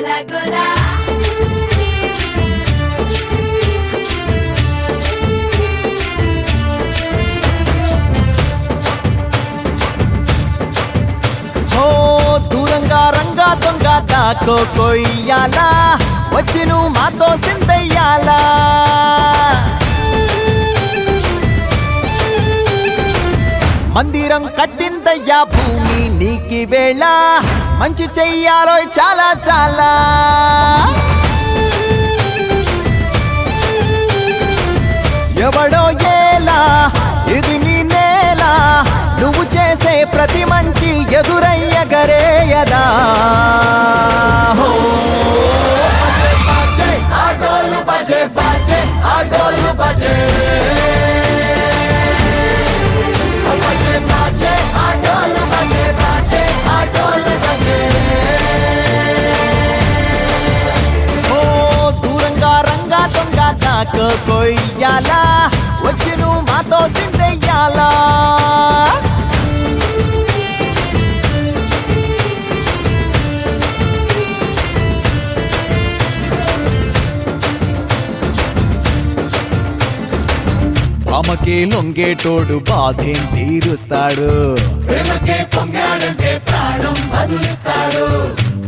గోలా దూరంగా రంగా దొంగ దాకో కొయ్యాలా వచ్చి నువ్వు మాతో సిందయ్యాలా మందిరం కట్టిందయ్యా భూమి నీకి వేళ మంచి చెయ్యాలో చాలా చాలా ఎవడో ఏలా ఇది నీ నేల నువ్వు చేసే ప్రతి మంచి ఎదురయ్యగరేయదా ఆటోలు బజే బజే ఆటోలు బజే కొయ్యాలా వచ్చి నువ్వు మాతో సిందెయ్యాలా ఆమెకే లొంగేటోడు బాధేం తీరుస్తాడు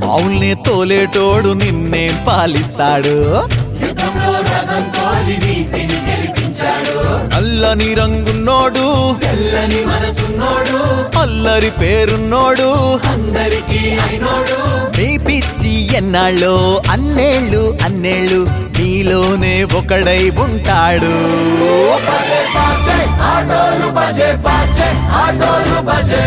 ఆవుల్ని తోలేటోడు నిన్నేం పాలిస్తాడు నల్లని రంగున్నోడు తెల్లని మనసున్నోడు అల్లరి పేరున్నోడు అందరికీ అయినోడు నీ పిచ్చి ఎన్నాళ్ళో అన్నేళ్ళు అన్నేళ్ళు నీలోనే ఒకడై ఉంటాడు ఆటోలు బజే బజే ఆటోలు బజే